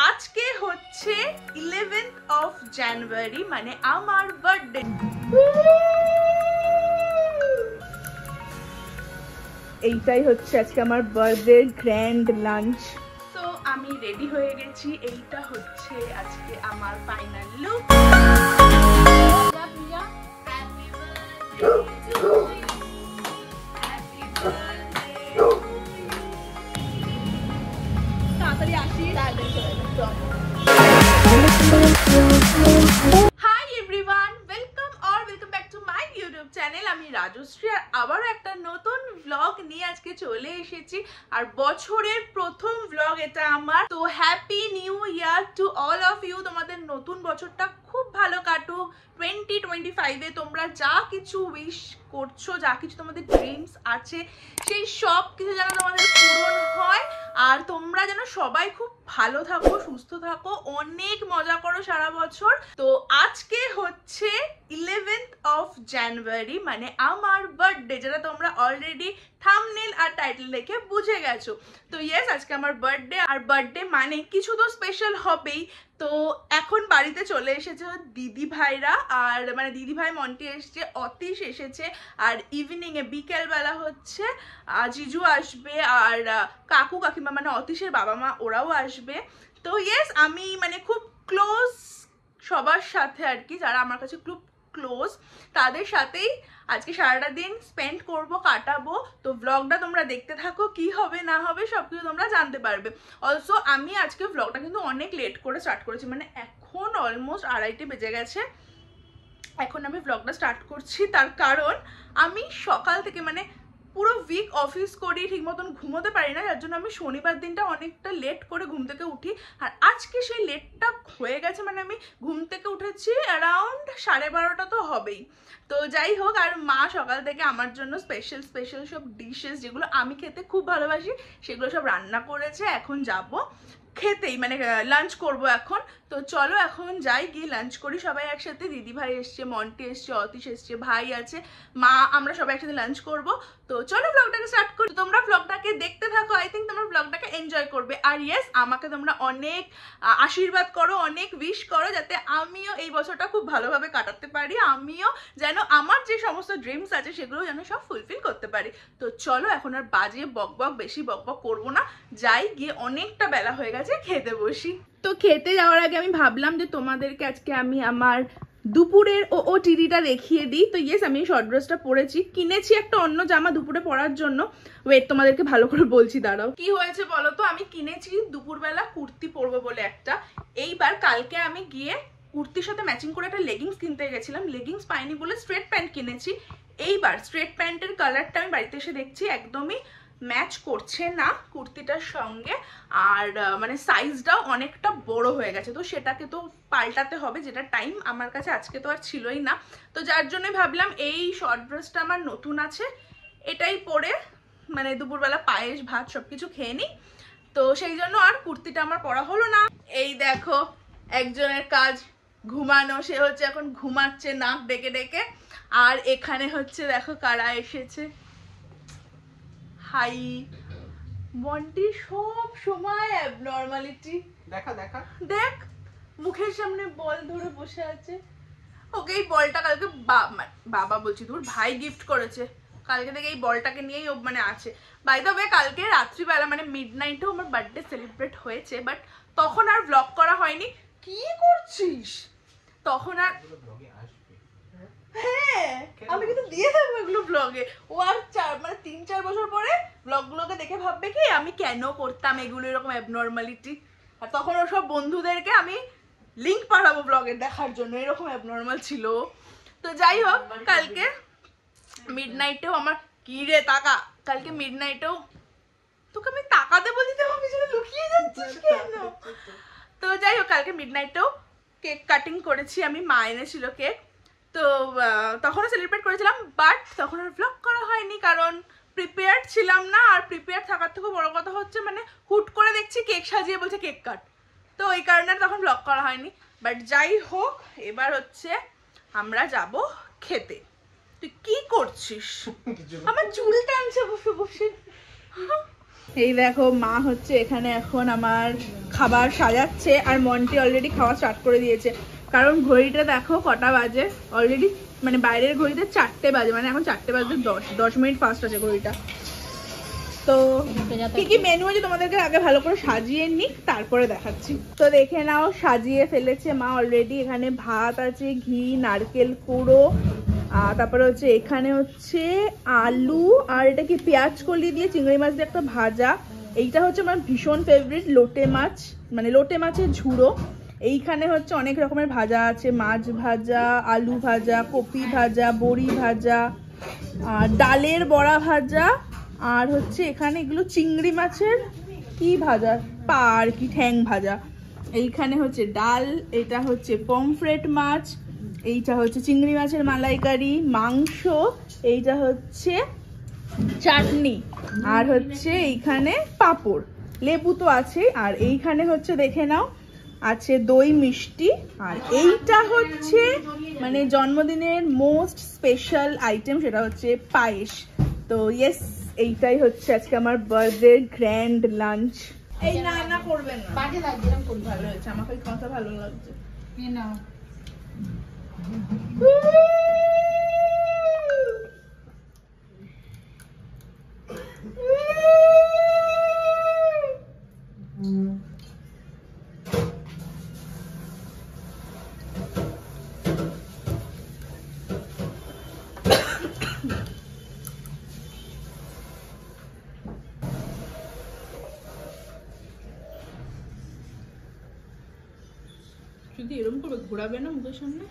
আজকে হচ্ছে 11th of January, মানে আমার বার্থডে। এইটাই হচ্ছে আজকে আমার বার্থডে গ্র্যান্ড লাঞ্চ। তো আমি রেডি হয়ে গেছি, এইটা হচ্ছে আজকে আমার ফাইনাল লুক। তাড়াতাড়ি আসি। Hi everyone, welcome back to my YouTube channel. আমি রাজশ্রী আর আবারও একটা নতুন ভ্লগ নিয়ে আজকে চলে এসেছি। আর বছরের প্রথম ভ্লগ এটা আমার। তো happy new year to all of you. তোমাদের নতুন বছরটা খুব ভালো কাটুক। 2025-এ তোমরা যা কিছু উইশ করছো, যা কিছু তোমাদের ড্রিমস আছে, সেই সব কিছু যেন তোমাদের পূরণ হয়। আর তোমরা যেন সবাই খুব ভালো থাকো, সুস্থ থাকো, অনেক মজা করো সারা বছর। তো আজকে হচ্ছে 11th of January, মানে আমার বার্থডে, যেটা তোমরা অলরেডি থাম্বনেল আর টাইটেল দেখে বুঝে গেছো। তো ইয়েস, আজকে আমার বার্থডে। আর বার্থডে মানে কিছু তো স্পেশাল হবেই। তো এখন বাড়িতে চলে এসেছে দিদি ভাইরা, আর মানে দিদি ভাই মন্টি এসছে, অতীশ এসেছে, আর ইভিনিংয়ে বিকেলবেলা হচ্ছে জিজু আসবে, আর কাকু কাকিমা মানে অতীশের বাবা মা ওরাও আসবে। তো ইয়েস, আমি মানে খুব ক্লোজ সবার সাথে আর কি, যারা আমার কাছে খুব ক্লোজ তাদের সাথেই আজকে সারাটা দিন স্পেন্ড করব, কাটাবো। তো ব্লগটা তোমরা দেখতে থাকো, কি হবে না হবে সবকিছু তোমরা জানতে পারবে। অলসো আমি আজকে ব্লগটা কিন্তু অনেক লেট করে স্টার্ট করেছি, মানে এখন অলমোস্ট 2:30 বেজে গেছে। এখন আমি ব্লগটা স্টার্ট করছি, তার কারণ আমি সকাল থেকে মানে পুরো উইক অফিস করি, ঠিক মতন ঘুমোতে পারি না, যার জন্য আমি শনিবার দিনটা অনেকটা লেট করে ঘুম থেকে উঠি। আর আজকে সেই লেটটা হয়ে গেছে, মানে আমি ঘুম থেকে উঠেছি অ্যারাউন্ড 12:30 তো হবেই। তো যাই হোক, আর মা সকাল থেকে আমার জন্য স্পেশাল সব ডিশেস, যেগুলো আমি খেতে খুব ভালোবাসি, সেগুলো সব রান্না করেছে। এখন যাব খেতেই, মানে লাঞ্চ করব এখন। তো চলো এখন যাই, গিয়ে লাঞ্চ করি সবাই একসাথে। দিদি ভাই এসছে, মন্টি এসছে, অতীশ এসছে, ভাই আছে, মা, আমরা সবাই একসাথে লাঞ্চ করব। তো চলো ব্লগটাকে স্টার্ট করি। তোমরা ব্লগটাকে দেখতে থাকো, আই থিঙ্ক তোমরা ব্লগটাকে এনজয় করবে। আর ইয়েস, আমাকে তোমরা অনেক আশীর্বাদ করো, অনেক উইশ করো, যাতে আমিও এই বছরটা খুব ভালোভাবে কাটাতে পারি, আমিও যেন আমার যে সমস্ত ড্রিমস আছে সেগুলো যেন সব ফুলফিল করতে পারি। তো চলো এখন আর বাজে বেশি বকবক করবো না, যাই, গিয়ে অনেকটা বেলা হয়ে গেছে, খেতে বসি। তো খেতে যাওয়ার আগে আমি ভাবলাম যে তোমাদেরকে আজকে আমি আমার দুপুরের ওটিডিটা দেখিয়ে দিই। তো ইয়েস, আমি এই শর্ট ড্রেসটা পরেছি, কিনেছি একটা অন্য জামা দুপুরে পরার জন্য। ওয়েট, তোমাদেরকে ভালো করে বলছি, দাঁড়াও। কি হয়েছে বলো তো, আমি কিনেছি দুপুরবেলা কুর্তি পরবো বলে একটা। এইবার কালকে আমি গিয়ে কুর্তির সাথে ম্যাচিং করে একটা লেগিংস কিনতে গেছিলাম, লেগিংস পাইনি বলে স্ট্রেট প্যান্ট কিনেছি। এইবার স্ট্রেট প্যান্টের কালারটা আমি বাড়িতে এসে দেখছি একদমই ম্যাচ করছে না কুর্তিটার সঙ্গে, আর মানে সাইজটাও অনেকটা বড় হয়ে গেছে। তো সেটাকে তো পাল্টাতে হবে, যেটা টাইম আমার কাছে আজকে তো আর ছিলই না। তো যার জন্যই ভাবলাম এই শর্ট ড্রেসটা আমার নতুন আছে, এটাই পরে মানে দুপুরবেলা পায়েস ভাত সবকিছু খেয়ে নিই। তো সেই জন্য আর কুর্তিটা আমার পরা হলো না। এই দেখো, একজনের কাজ ঘুমানো, সে হচ্ছে এখন ঘুমাচ্ছে নাক ডেকে ডেকে। আর এখানে হচ্ছে দেখো কারা এসেছে। হাই মন্টি, সব সময় অ্যাবনর্মালিটি দেখা দেখ, মুখের সামনে বল ধরে বসে আছে। ওকে এই বলটা কালকে বাবা বলছি তোর ভাই গিফট করেছে, কালকে থেকে এই বলটাকে নিয়েই ও মানে আছে। বাই দ্য ওয়ে, কালকে রাত্রিবেলা মানে মিডনাইটেও আমার বার্থডে সেলিব্রেট হয়েছে, বাট তখন আর ব্লগ করা হয়নি। কি করছিস তখন? আর হ্যাঁ, আমি কিন্তু দিয়ে দেবো এগুলো ব্লগে। ও আর মানে 3-4 বছর পরে ব্লগগুলোকে দেখে ভাববে কি আমি কেন করতাম এগুলো, এরকম অ্যাবনর্মালিটি। আর তখন ওর সব বন্ধুদেরকে আমি লিঙ্ক পাঠাবো ব্লগের দেখার জন্য, এরকম অ্যাবনর্মাল ছিল। তো যাই হোক, কালকে মিডনাইটেও আমার কি রে তাকা, কালকে মিডনাইটেও তোকে আমি তাকাতে বলছি, তো আমার পিছনে লুকিয়ে যাচ্ছিস কেন? তো যাই হোক, কালকে মিডনাইটেও কেক কাটিং করেছি আমি, মা এনেছিল কেক। তো তখনও সেলিব্রেট করেছিলাম, বাট তখন আর ব্লগ করা হয়নি, কারণ প্রিপেয়ার্ড ছিলাম না। আর প্রিপেয়ার থাকার থেকে বড় কথা হচ্ছে মানে হুট করে দেখছি কেক সাজিয়ে বলছে কেক কাট, তো ওই কারণে তখন ব্লগ করা হয়নি। বাট যাই হোক, এবার হচ্ছে আমরা যাব খেতে। তুই কি করছিস? আমার চুল টানছে বসে বসে। এই দেখো মা হচ্ছে এখানে এখন আমার খাবার সাজাচ্ছে, আর মন্টি অলরেডি খাওয়া স্টার্ট করে দিয়েছে। কারণ ঘড়িটা দেখো কটা বাজে অলরেডি, মানে বাইরের ঘড়িতে 4টে বাজে, মানে এখন 4টে বাজে 10 মিনিট ফাস্ট আছে ঘড়িটা। তো কি কি মেনু আছে তোমাদেরকে আগে ভালো করে সাজিয়ে নিই, তারপরে দেখাচ্ছি। তো দেখে নাও সাজিয়ে ফেলেছে মা অলরেডি। এখানে ভাত আছে, ঘি, নারকেল কুড়ো, তারপরে হচ্ছে এখানে হচ্ছে আলু, আর এটা কি পেঁয়াজ কলি দিয়ে চিংড়ি মাছ দিয়ে একটা ভাজা। এইটা হচ্ছে আমার ভীষণ ফেভারিট, লোটে মাছ, মানে লোটে মাছের ঝুড়ো। এইখানে হচ্ছে অনেক রকমের ভাজা আছে, মাছ ভাজা, আলু ভাজা, কপি ভাজা, বড়ি ভাজা, ডালের বড়া ভাজা, আর হচ্ছে এখানে এগুলো চিংড়ি মাছের কি ভাজা, পা আর কি ঠ্যাং ভাজা। এইখানে হচ্ছে ডাল, এটা হচ্ছে পমফ্রেট মাছ, এইটা হচ্ছে চিংড়ি মাছের মালাইকারি, মাংস, এইটা হচ্ছে চাটনি, আর হচ্ছে এইখানে পাঁপড়, লেবু তো আছে। আর এইখানে হচ্ছে দেখে নাও আছে দই মিষ্টি, আর এইটা হচ্ছে মানে জন্মদিনের মোস্ট স্পেশাল আইটেম, সেটা হচ্ছে পায়েস। তো ইয়েস, এইটাই হচ্ছে আজকে আমার বার্থডে গ্র্যান্ড লাঞ্চ। এই না না করবেন না, বাজে লাগছে, এরকম খুব ভালো হয়েছে, আমাকে কথা ভালো লাগছে। এই নাও। যদি এরকম করে ঘোরাবে না মুখের সামনে,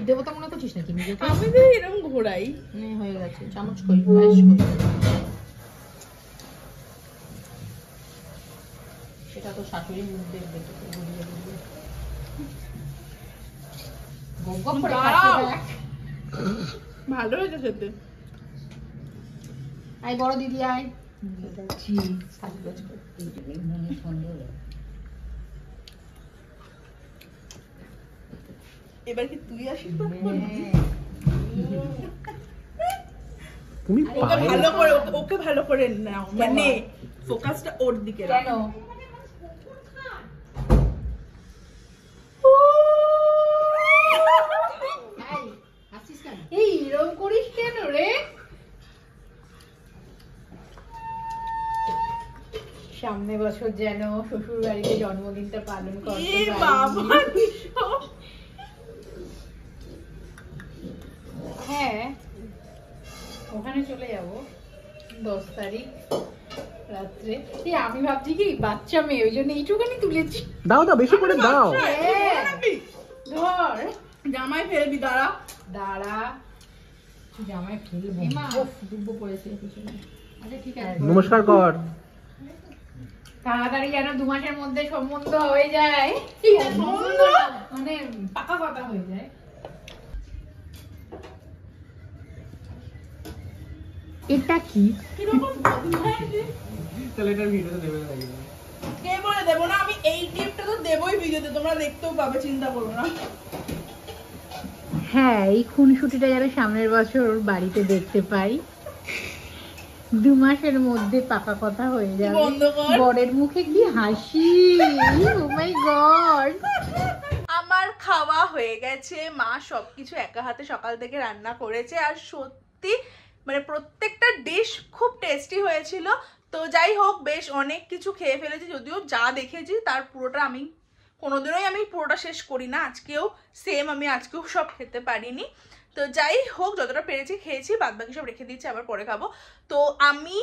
দেবতা মনে করছিস নাকি নিজেকে? আমি তো এরকম ঘোরাই। হয়ে গেছে, চামচ কই, পায়েস কই। সেটা তো শাশুড়ির মুখ দেখবে, তোকে ঘুরিয়ে ঘুরিয়ে গপ গপ করে খাচ্ছে। ভালো হয়েছে খেতে। আয় বড় দিদি আয়, সাজগোজ করে। এবার কি তুই আশীর্বাদ করবি? তুমি ওকে ভালো করে, ওকে ভালো করে নাও, মানে ফোকাসটা ওর দিকে রাখো। এই এরকম করিস কেন রে? সামনে বছর যেন শ্বশুর বাড়িতে জন্মদিনটা পালন করতে পারি। হ্যাঁ, ওখানে চলে যাবো 10 তারিখ রাত্রে। আমি ভাবছি কি বাচ্চা মেয়ে, ওই জন্য এইটুখানি তুলেছি। দাও দাও, বেশি করে দাও। ধর জামাই ফেলবি, দাঁড়া দাঁড়া, জামাই ফেলবো। দুব্বো পড়েছে পিছনে। আচ্ছা ঠিক আছে, নমস্কার কর। তাড়াতাড়ি যেন 2 মাসের মধ্যে সম্বন্ধ হয়ে যায়, মানে পাকা কথা হয়ে যায়। এটা কি তাহলে এটার ভিডিওতে দেবে না? কে বলে দেবো না? আমি এই টিপটা তো দেবই ভিডিওতে, তোমরা দেখতেও পাবে, চিন্তা করো না। হ্যাঁ, এই খুনসুটিটা যেন সামনের বছর বাড়িতে দেখতে পাই। 2 মাসের মধ্যে পাকা কথা হয়ে যাবে। বরের মুখে কি হাসি! ও মাই গড! আমার খাওয়া হয়ে গেছে, মা সবকিছু একা হাতে সকাল থেকে রান্না করেছে, আর সত্যি মানে প্রত্যেকটা ডিশ খুব টেস্টি হয়েছিল। তো যাই হোক, বেশ অনেক কিছু খেয়ে ফেলেছি, যদিও যা দেখেছি তার পুরোটা আমি কোনোদিনই পুরোটা শেষ করি না। আজকেও সেম, আমি আজকেও সব খেতে পারিনি। তো যাই হোক, যতটা পেরেছি খেয়েছি, বাদ বাকি সব রেখে দিয়েছি, আবার পরে খাবো। তো আমি,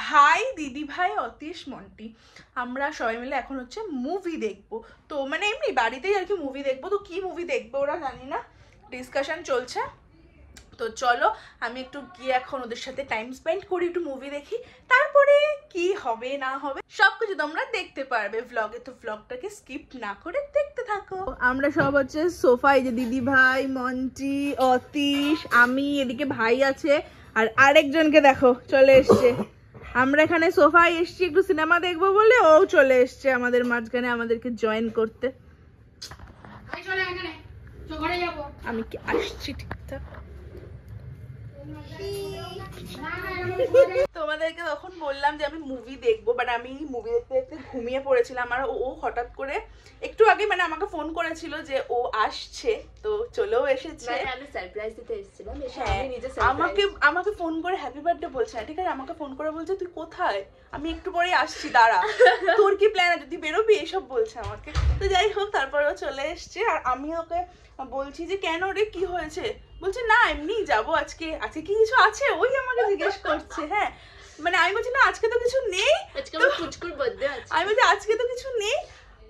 ভাই, দিদি ভাই, অতীশ, মন্টি, আমরা সবাই মিলে এখন হচ্ছে মুভি দেখবো। তো মানে এমনি বাড়িতেই আর কি মুভি দেখবো। তো কি মুভি দেখবো ওরা জানি না, ডিসকাশন চলছে। তো চলো আমি একটু গিয়ে এখন ওদের সাথে টাইম স্পেন্ড করি, একটু মুভি দেখি, তারপরে কি হবে না হবে সবকিছু তোমরা দেখতে পারবে ভ্লগে। তো ভ্লগটাকে স্কিপ না করে দেখতে থাকো। আমরা সব হচ্ছে সোফায়, যে দিদি ভাই, মন্টি, অতীশ, আমি, এদিকে ভাই আছে, আর আরেকজনকে দেখো চলে এসছে। আমরা এখানে সোফায় এসছি একটু সিনেমা দেখবো বলে, ও চলে এসছে আমাদের মাঝখানে আমাদেরকে জয়েন করতে। আমি কি আসছি ঠিকঠাক? তোমাদেরকে তখন বললাম যে আমি মুভি দেখবো, বাট আমি মুভি দেখতে দেখতে ঘুমিয়ে পড়েছিলাম। আর ও হঠাৎ করে একটু আগে মানে আমাকে ফোন করেছিল যে ও আসছে, তো চলেও এসেছে। আমি সারপ্রাইজ দিতে এসেছিলাম, হ্যাঁ, আমাকে ফোন করে হ্যাপি বার্থডে বলছে না, ঠিক আছে, আমাকে ফোন করে বলছে তুই কোথায়, আমি একটু পরে আসছি, দাঁড়া, তোর কি প্ল্যান আছে, তুই বেরোবি, এসব বলছে আমাকে। তো যাই হোক, তারপর ও চলে এসছে। আর আমি ওকে বলছি যে কেন রে, কি হয়েছে? বলছে না এমনি যাবো আজকে। আজকে কি কিছু আছে, ওই আমাকে জিজ্ঞেস করছে। হ্যাঁ, মানে আমি বলছি না আজকে তো কিছু নেই, আজকে আমার পুচকুর বার্থডে আছে। আমি বলছি আজকে তো কিছু নেই,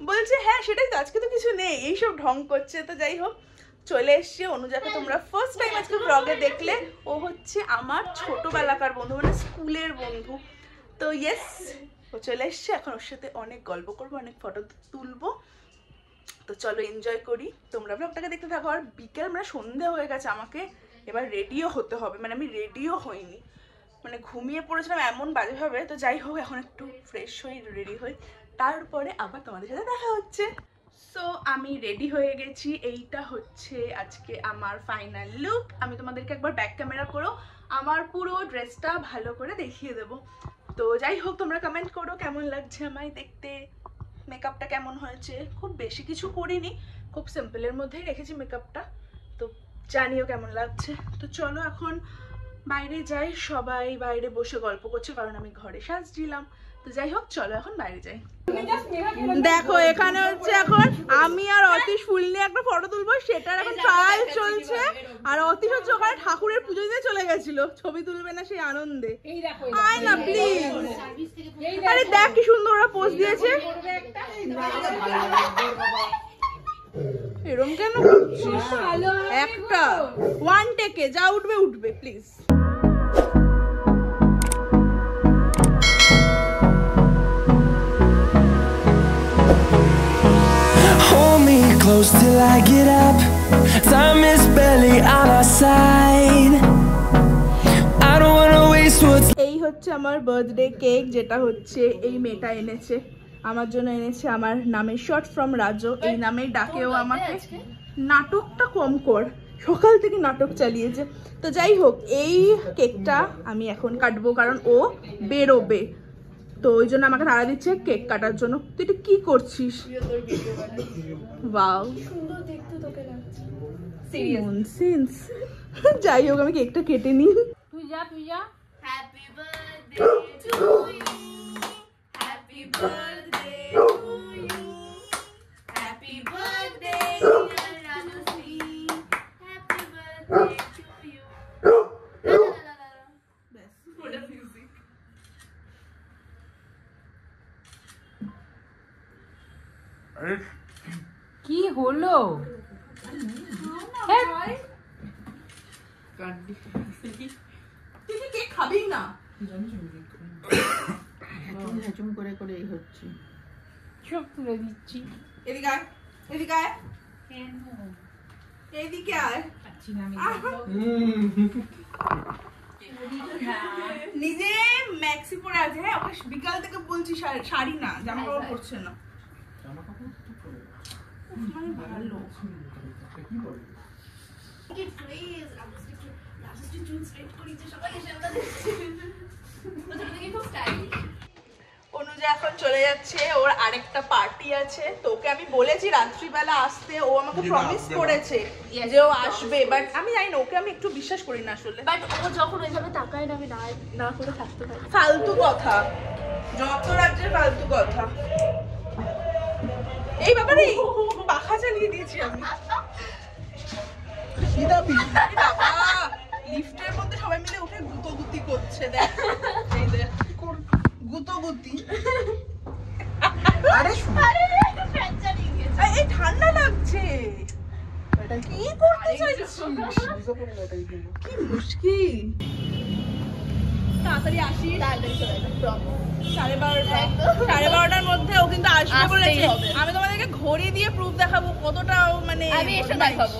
বলছে হ্যাঁ সেটাই তো, আজকে তো কিছু নেই, এইসব ঢং করছে। তো যাই হোক, চলে এসছে। অনুজাকে তোমরা ফার্স্ট টাইম আজকে ব্লগে দেখলে, ও হচ্ছে আমার ছোটবেলাকার বন্ধু, মানে স্কুলের বন্ধু। তো ইয়েস, ও চলে এসছে। এখন ওর সাথে অনেক গল্প করবো, অনেক ফটো তুলবো। তো চলো এনজয় করি, তোমরা ব্লগটাকে দেখতে থাকো। আর বিকেল মানে সন্ধে হয়ে গেছে, আমাকে এবার রেডিও হতে হবে, মানে আমি রেডিও হইনি, মানে ঘুমিয়ে পড়েছিলাম এমন বাজেভাবে। তো যাই হোক, এখন একটু ফ্রেশ হই, রেডি হই, তারপরে আবার তোমাদের সাথে দেখা হচ্ছে। সো আমি রেডি হয়ে গেছি, এইটা হচ্ছে আজকে আমার ফাইনাল লুক। আমি তোমাদেরকে একবার ব্যাক ক্যামেরা করো আমার পুরো ড্রেসটা ভালো করে দেখিয়ে দেবো। তো যাই হোক, তোমরা কমেন্ট করো কেমন লাগছে আমায় দেখতে, মেকআপটা কেমন হয়েছে। খুব বেশি কিছু করিনি, খুব সিম্পলের মধ্যেই রেখেছি মেকআপটা, তো জানিও কেমন লাগছে। তো চলো এখন বাইরে যাই, সবাই বাইরে বসে গল্প করছে কারণ আমি ঘরে সাজছিলাম। তো যাই হোক, চলো এখন বাইরে যাই। দেখো এখানে হচ্ছে এখন আমি আর অতীশ ফুল নিয়ে একটা ফটো তুলবো, সেটার এখন ট্রায়াল চলছে। আর অতীশ হচ্ছে ওখানে ঠাকুরের পুজো দিতে চলে গেছিল, ছবি তুলবে না সেই আনন্দে। আয় না প্লিজ, আরে দেখ কি সুন্দর ওরা পোজ দিয়েছে। এরম কেন করছিস? একটা ওয়ান টেকে যা উঠবে উঠবে please. Close till I get up. Time is barely on our side. I don't wanna waste what's. এই হচ্ছে আমার বার্থডে কেক, যেটা হচ্ছে এই মেয়েটা এনেছে আমার জন্য, এনেছে আমার নামে শর্ট ফ্রম রাজু, এই নামেই ডাকেও আমাকে। নাটকটা কম কর, সকাল থেকে নাটক চালিয়েছে। তো যাই হোক, এই কেকটা আমি এখন কাটবো কারণ ও বেরোবে, তো ওই জন্য আমাকে তাড়া দিচ্ছে কেক কাটার জন্য। তুই এটা কি করছিস? Wow, nonsense. যাই হোক, আমি কেকটা কেটে নিই। তুই যা happy birthday to you, happy birthday to you, happy birthday dear Rajashree, happy birthday to you. কি হলো? তুই কি কেক খাবি না? হ্যাচুম করে করে এই হচ্ছে, সব তুলে দিচ্ছি। এদিকে আয়, এদিকে আয়, এদিকে আয়। নিজে ম্যাক্সি পরে আছে। হ্যাঁ, ওকে বিকাল থেকে বলছি শাড়ি না, জামা কাপড় পরছে না। ভালো অনুজা এখন চলে যাচ্ছে, ওর আরেকটা পার্টি আছে। তো ওকে আমি বলেছি রাত্রিবেলা আসতে, ও আমাকে প্রমিস করেছে যে ও আসবে, বাট আমি জানি না, ওকে আমি একটু বিশ্বাস করি না আসলে। বাট ও যখন ওইভাবে তাকায় না, আমি না করে থাকতে পারি। ফালতু কথা, যত রাজ্যের ফালতু কথা। এই ব্যাপারে পাখা চালিয়ে দিয়েছি আমি। বাবা, লিফটের মধ্যে সবাই মিলে উঠে গুতোগুতি করছে, দেখ এই দেখ গুতোগুতি। আরে এই ঠান্ডা লাগছে, কি করতে চাইছিস? কি মুশকিল। তাড়াতাড়ি আসি, তাড়াতাড়ি চলে যাবে। 12:30টার মধ্যে ও কিন্তু আসবে বলেছে। আমি তোমাদেরকে ঘড়ি দিয়ে প্রুফ দেখাবো কতটা মানে আমি এসে দেখাবো,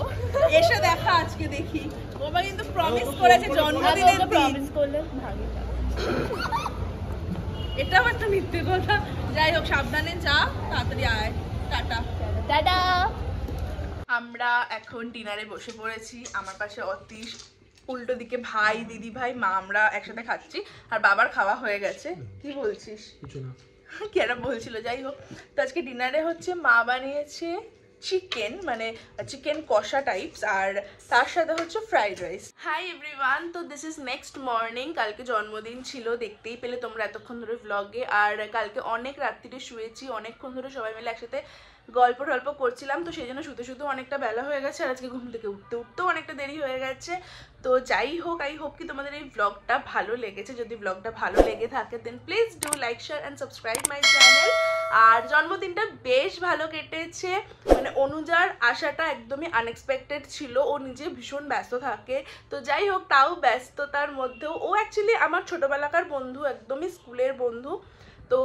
এসে দেখা আজকে দেখি। ওবা কিন্তু প্রমিস করেছে জন্মদিনের দিন। প্রমিস করলে ভালো। এটাও একটা মিথ্যে কথা। যাই হোক, সাবধানে যা, তাড়াতাড়ি আয়, টাটা টাটা। আমরা এখন ডিনারে বসে পড়েছি। আমার পাশে অতীশ, উল্টো দিকে ভাই, দিদি ভাই, মা আমরা একসাথে খাচ্ছি, আর বাবার খাওয়া হয়ে গেছে। কি বলছিস? কিছু না। কি একটা বলছিল, যাই হোক। তো আজকে ডিনারে হচ্ছে মা বানিয়েছে চিকেন, মানে চিকেন কষা টাইপস, আর তার সাথে হচ্ছে ফ্রাইড রাইস। হাই এভরিওয়ান, তো দিস ইজ নেক্সট মর্নিং। কালকে জন্মদিন ছিল, দেখতেই পেলে তোমরা এতক্ষণ ধরে ভ্লগে। আর কালকে অনেক রাত্রিরে শুয়েছি, অনেকক্ষণ ধরে সবাই মিলে একসাথে গল্প টল্প করছিলাম, তো সেই জন্য শুতে শুতে অনেকটা বেলা হয়ে গেছে, আর আজকে ঘুম থেকে উঠতেও অনেকটা দেরি হয়ে গেছে। তো যাই হোক, আই হোপ কি তোমাদের এই ব্লগটা ভালো লেগেছে। যদি ব্লগটা ভালো লেগে থাকে then please do like, share and subscribe my channel. আর জন্মদিনটা বেশ ভালো কেটেছে, মানে অনুজার আসাটা একদমই আনএক্সপেক্টেড ছিল। ও নিজে ভীষণ ব্যস্ত থাকে, তো যাই হোক, তাও ব্যস্ততার মধ্যেও ও অ্যাকচুয়ালি আমার ছোটোবেলাকার বন্ধু, একদমই স্কুলের বন্ধু। তো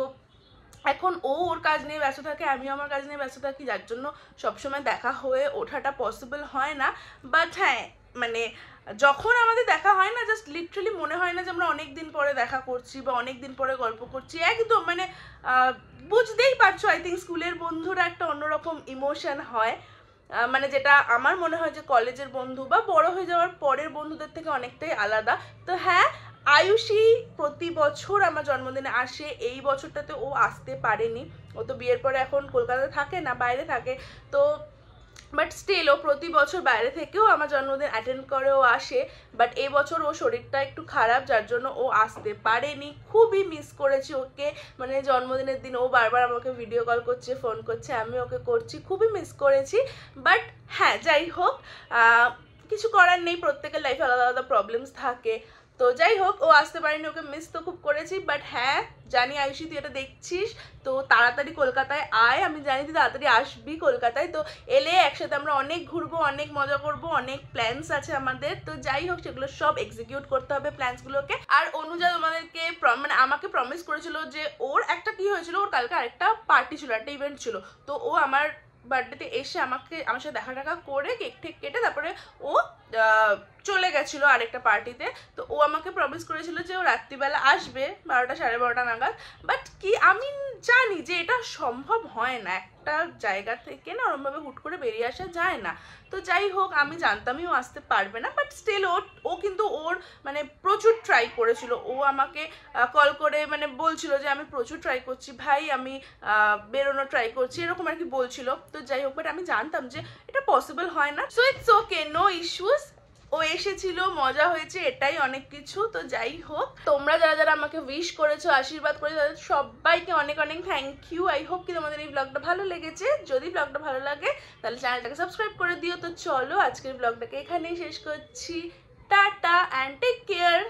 এখন ও ওর কাজ নিয়ে ব্যস্ত থাকে, আমিও আমার কাজ নিয়ে ব্যস্ত থাকি, যার জন্য সবসময় দেখা হয়ে ওঠাটা পসিবল হয় না। বাট হ্যাঁ, মানে যখন আমাদের দেখা হয় না, জাস্ট লিটারালি মনে হয় না যে আমরা অনেক দিন পরে দেখা করছি বা অনেক দিন পরে গল্প করছি, একদম মানে বুঝতেই পারছো, আই থিঙ্ক স্কুলের বন্ধুরা একটা অন্যরকম ইমোশন হয়, মানে যেটা আমার মনে হয় যে কলেজের বন্ধু বা বড় হয়ে যাওয়ার পরের বন্ধুদের থেকে অনেকটাই আলাদা। তো হ্যাঁ, আয়ুষী প্রতি বছর আমার জন্মদিনে আসে, এই বছরটাতে ও আসতে পারেনি, ও তো বিয়ের পরে এখন কলকাতায় থাকে না, বাইরে থাকে। তো বাট স্টিল ও প্রতি বছর বাইরে থেকেও আমার জন্মদিন অ্যাটেন্ড করে, ও আসে। বাট এই বছর ওর শরীরটা একটু খারাপ, যার জন্য ও আসতে পারেনি। খুবই মিস করেছি ওকে, মানে জন্মদিনের দিন ও বারবার আমাকে ভিডিও কল করছে, ফোন করছে, আমি ওকে করছি, খুবই মিস করেছি। বাট হ্যাঁ, যাই হোক, কিছু করার নেই, প্রত্যেকের লাইফে আলাদা আলাদা প্রবলেমস থাকে। তো যাই হোক, ও আসতে পারেনি, ওকে মিস তো খুব করেছি। বাট হ্যাঁ, জানি আয়ুষী তুই এটা দেখছিস, তো তাড়াতাড়ি কলকাতায় আয়, আমি জানি তুই তাড়াতাড়ি আসবি কলকাতায়। তো এলে একসাথে আমরা অনেক ঘুরবো, অনেক মজা করবো, অনেক প্ল্যানস আছে আমাদের। তো যাই হোক, সেগুলো সব এক্সিকিউট করতে হবে প্ল্যানসগুলোকে। আর অনুজা তোমাদেরকে মানে আমাকে প্রমিস করেছিল যে ওর একটা কি হয়েছিল, ওর কালকে আরেকটা পার্টি ছিল, একটা ইভেন্ট ছিল। তো ও আমার বার্থডেতে এসে আমার সাথে দেখা টাকা করে কেক ঠেক কেটে তারপরে ও চলে গেছিলো আরেকটা পার্টিতে। তো ও আমাকে প্রমিস করেছিল যে ও রাত্রিবেলা আসবে 12টা সাড়ে 12টা নাগাদ। বাট কি আমি জানি যে এটা সম্ভব হয় না, একটা জায়গা থেকে না ওরমভাবে হুট করে বেরিয়ে আসা যায় না। তো যাই হোক, আমি জানতামই ও আসতে পারবে না, বাট স্টিল ও কিন্তু ওর মানে প্রচুর ট্রাই করেছিল। ও আমাকে কল করে মানে বলছিল যে আমি প্রচুর ট্রাই করছি ভাই, আমি বেরোনো ট্রাই করছি, এরকম আর কি বলছিল। তো যাই হোক, বাট আমি জানতাম যে এটা পসিবল হয় না। So it's okay, no issues. ও এসেছিল, মজা হয়েছে, এটাই অনেক কিছু। তো যাই হোক, তোমরা যারা যারা আমাকে উইশ করেছো, আশীর্বাদ করেছো, তাদের সবাইকে অনেক অনেক থ্যাংক ইউ। আই হোপ কি তোমাদের এই ব্লগটা ভালো লেগেছে। যদি ব্লগটা ভালো লাগে তাহলে চ্যানেলটাকে সাবস্ক্রাইব করে দিও। তো চলো, আজকের ব্লগটাকে এখানেই শেষ করছি। Tata and take care.